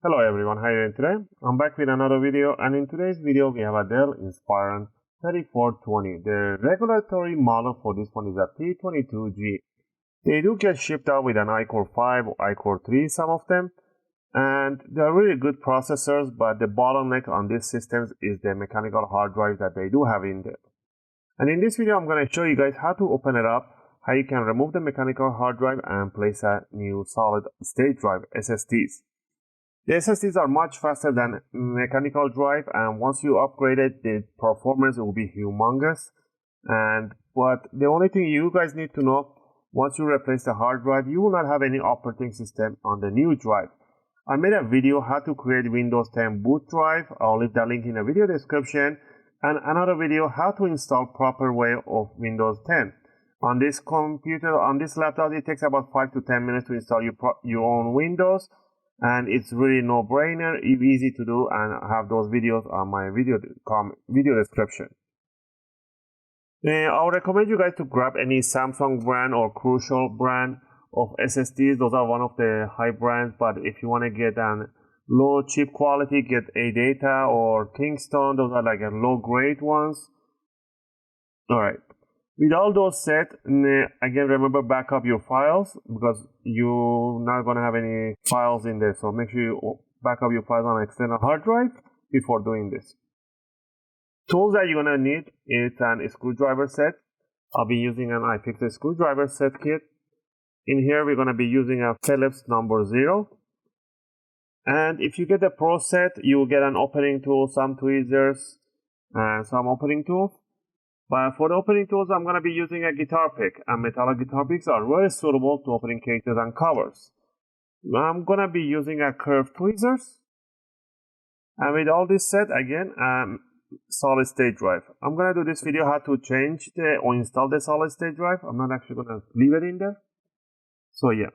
Hello everyone, how are you doing today? I'm back with another video, and in today's video we have a Dell Inspiron 3420. The regulatory model for this one is a P22g. They do get shipped out with an iCore 5 or iCore 3, some of them, and they're really good processors, but the bottleneck on these systems is the mechanical hard drive that they do have in there. And in this video I'm going to show you guys how to open it up, how you can remove the mechanical hard drive and place a new solid state drive, SSDs. The SSDs are much faster than mechanical drive, and once you upgrade it, the performance will be humongous. But the only thing you guys need to know, once you replace the hard drive, you will not have any operating system on the new drive. I made a video how to create Windows 10 boot drive. I'll leave that link in the video description, and another video how to install proper way of Windows 10. On this computer, on this laptop, it takes about 5 to 10 minutes to install your own Windows. And it's really no-brainer, easy to do, and I have those videos on my video description. I would recommend you guys to grab any Samsung brand or Crucial brand of SSDs. Those are one of the high brands, but if you want to get a low cheap quality, get ADATA or Kingston. Those are like a low grade ones. Alright. With all those set, again, remember back up your files, because you're not going to have any files in there. So make sure you back up your files on an external hard drive before doing this. Tools that you're going to need is a screwdriver set. I'll be using an UFIXTEK screwdriver set kit. In here, we're going to be using a Phillips number 0. And if you get the Pro set, you will get an opening tool, some tweezers, and some opening tools. But for the opening tools, I'm going to be using a guitar pick, and metallic guitar picks are very suitable to opening cases and covers. I'm going to be using a curved tweezers, and with all this set, again, solid state drive. I'm going to do this video how to change or install the solid state drive. I'm not actually going to leave it in there. So yeah,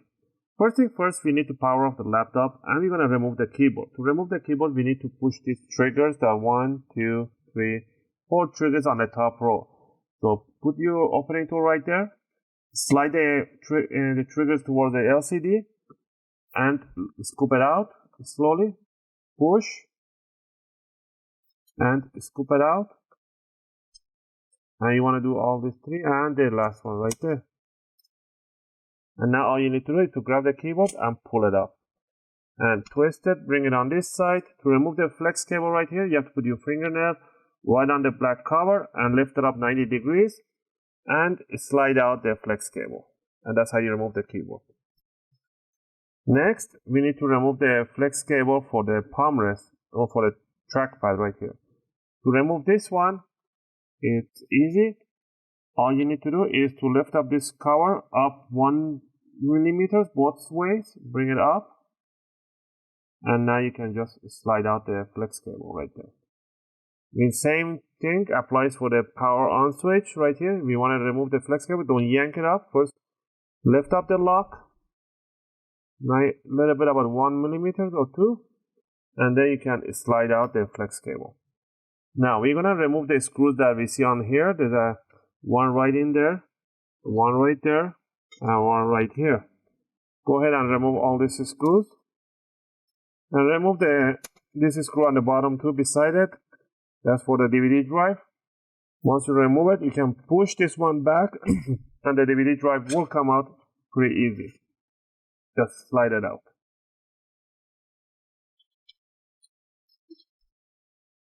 first thing first, we need to power off the laptop, and we're going to remove the keyboard. To remove the keyboard, we need to push these triggers, the 1, 2, 3, 4 triggers on the top row. So put your opening tool right there, slide the triggers towards the LCD, and scoop it out slowly, push, and scoop it out. And you want to do all these 3, and the last one right there. And now all you need to do is to grab the keyboard and pull it up. And twist it, bring it on this side. To remove the flex cable right here, you have to put your fingernail right on the black cover and lift it up 90 degrees and slide out the flex cable. And that's how you remove the keyboard. Next, we need to remove the flex cable for the palm rest or for the trackpad right here. To remove this one, it's easy. All you need to do is to lift up this cover up 1 millimeter both ways, bring it up, and now you can just slide out the flex cable right there. The same thing applies for the power on switch right here. We want to remove the flex cable. Don't yank it up. First, lift up the lock. A little bit about 1 millimeter or 2. And then you can slide out the flex cable. Now, we're going to remove the screws that we see on here. There's a one right in there, one right there, and one right here. Go ahead and remove all these screws. And remove this screw on the bottom too beside it. That's for the DVD drive. Once you remove it, you can push this one back and the DVD drive will come out pretty easy. Just slide it out.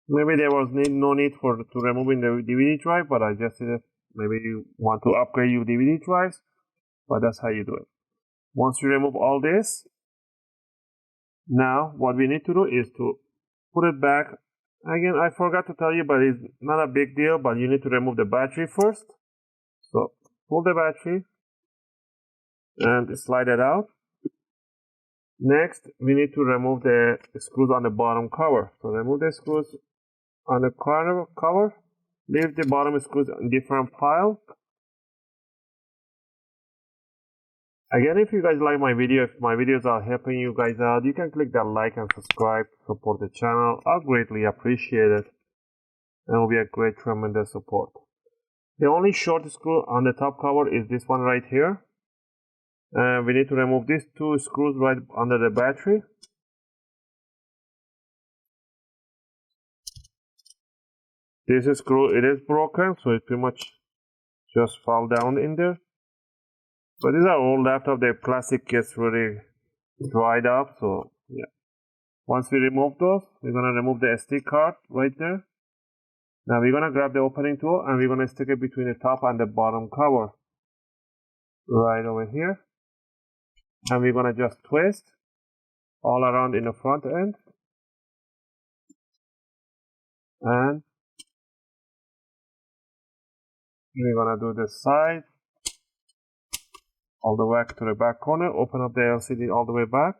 Maybe there was no need to removing the DVD drive, but I just did it. Maybe you want to upgrade your DVD drives, but that's how you do it. Once you remove all this, now what we need to do is to put it back. Again, I forgot to tell you, but it's not a big deal, but you need to remove the battery first. So, pull the battery and slide it out. Next, we need to remove the screws on the bottom cover. So, remove the screws on the cover. Leave the bottom screws in different pile. Again, if you guys like my video, if my videos are helping you guys out, you can click that like and subscribe to support the channel. I'll greatly appreciate it. And it will be a great, tremendous support. The only short screw on the top cover is this one right here. We need to remove these two screws right under the battery. This screw, it is broken, so it pretty much just fall down in there. But these are all laptop, the plastic gets really dried up, so yeah. Once we remove those, we're gonna remove the SD card right there. Now we're gonna grab the opening tool and we're gonna stick it between the top and the bottom cover. Right over here. And we're gonna just twist all around in the front end. And we're gonna do the side all the way to the back corner. Open up the LCD all the way back.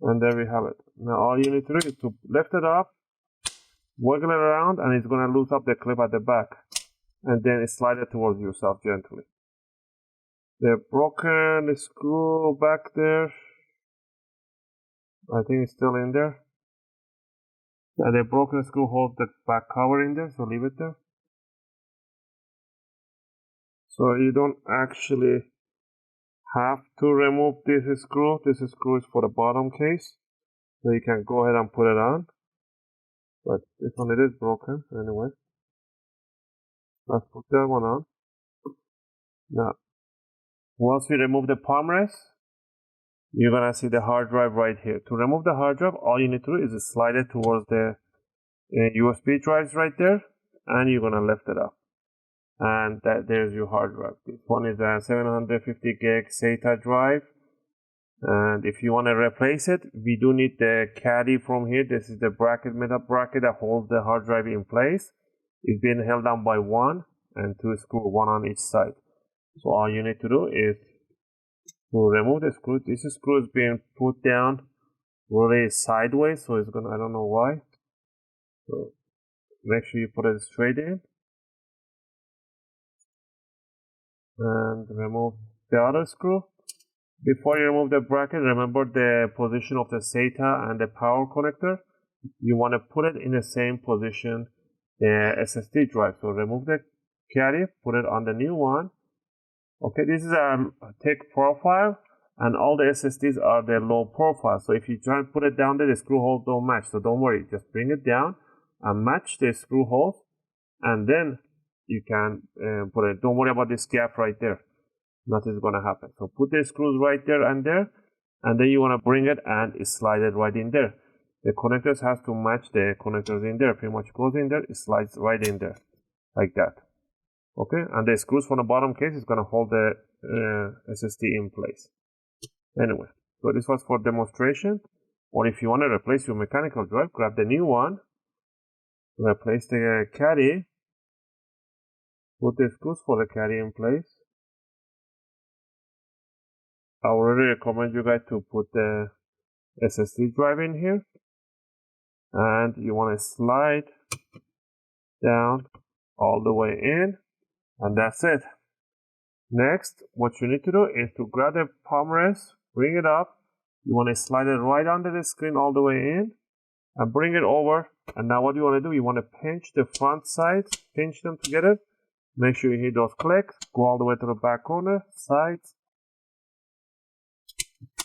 And there we have it. Now all you need to do is to lift it up, wiggle it around, and it's going to loosen up the clip at the back. And then slide it towards yourself gently. The broken screw back there, I think it's still in there. And the broken screw holds the back cover in there, so leave it there. So you don't actually have to remove this screw. This screw is for the bottom case, so you can go ahead and put it on. But this one, it is broken anyway. Let's put that one on. Now, once we remove the palm rest, you're gonna see the hard drive right here. To remove the hard drive, all you need to do is slide it towards the USB drives right there, and you're gonna lift it up. And there's your hard drive. This one is a 750 gig SATA drive. And if you want to replace it, we do need the caddy from here. This is the bracket, metal bracket that holds the hard drive in place. It's being held down by one and two screws, one on each side. So all you need to do is to remove the screw. This screw is being put down really sideways, so it's gonna, I don't know why. So make sure you put it straight in. And remove the other screw. Before you remove the bracket, remember the position of the SATA and the power connector. You want to put it in the same position the SSD drive. So remove the caddy, put it on the new one. Okay, this is a thick profile, and all the SSDs are the low profile. So if you try and put it down there, the screw holes don't match. So don't worry, just bring it down and match the screw holes, and then you can put it. Don't worry about this gap right there. Nothing's gonna happen. So put the screws right there, and then you wanna bring it and slide it right in there. The connectors has to match the connectors in there. Pretty much goes in there, it slides right in there, like that. Okay, and the screws from the bottom case is gonna hold the SSD in place. Anyway, so this was for demonstration. Or if you wanna replace your mechanical drive, grab the new one, replace the caddy. Put the screws for the caddy in place. I would really recommend you guys to put the SSD drive in here. And you want to slide down all the way in. And that's it. Next, what you need to do is to grab the palm rest, bring it up. You want to slide it right under the screen all the way in. And bring it over. And now what you want to do, you want to pinch the front sides, pinch them together. Make sure you hit those clicks, go all the way to the back corner, sides.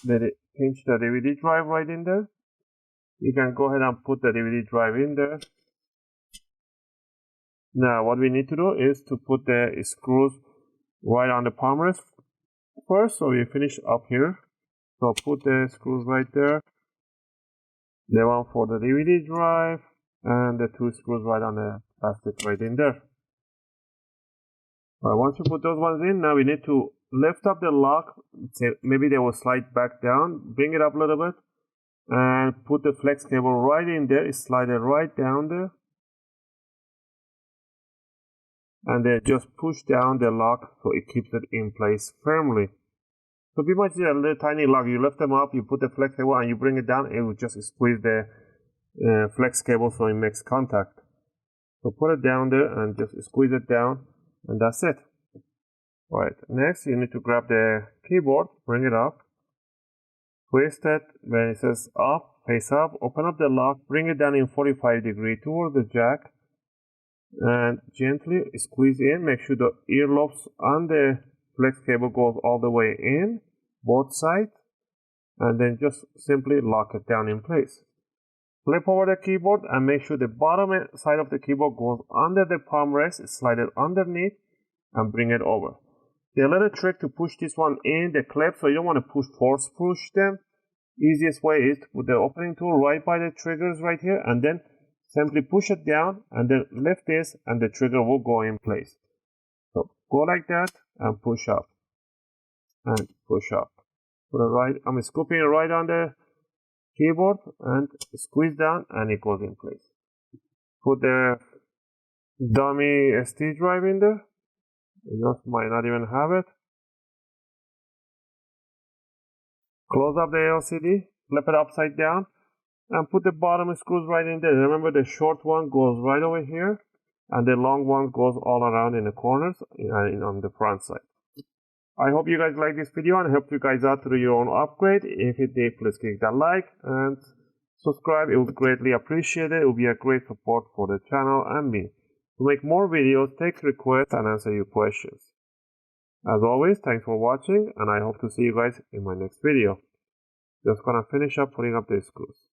Let it pinch the DVD drive right in there. You can go ahead and put the DVD drive in there. Now what we need to do is to put the screws right on the palm rest first. So we finish up here. So put the screws right there. The one for the DVD drive and the two screws right on the plastic right in there. Once you put those ones in, now we need to lift up the lock. Maybe they will slide back down. Bring it up a little bit and put the flex cable right in there. Slide it right down there, and then just push down the lock so it keeps it in place firmly. So pretty much a little tiny lock. You lift them up, you put the flex cable, and you bring it down. It will just squeeze the flex cable so it makes contact. So put it down there and just squeeze it down. And that's it. Alright, next you need to grab the keyboard, bring it up. twist it when it says up, face up, open up the lock, bring it down in 45 degrees towards the jack, and gently squeeze in. Make sure the earlobes on the flex cable goes all the way in, both sides, and then just simply lock it down in place. Flip over the keyboard and make sure the bottom side of the keyboard goes under the palm rest, slide it underneath, and bring it over. The little trick to push this one in the clip, so you don't want to force push them. Easiest way is to put the opening tool right by the triggers right here, and then simply push it down, and then lift this, and the trigger will go in place. So go like that, and push up, and push up. Put it right, I'm scooping it right on the keyboard, and squeeze down, and it goes in place. Put the dummy SD drive in there. You just might not even have it. Close up the LCD, flip it upside down, and put the bottom screws right in there. Remember, the short one goes right over here, and the long one goes all around in the corners and on the front side. I hope you guys like this video and help you guys out through your own upgrade. If it did, please click that like and subscribe. It would greatly appreciate it. It will be a great support for the channel and me to make more videos, take requests, and answer your questions. As always, thanks for watching, and I hope to see you guys in my next video. Just gonna finish up putting up the screws.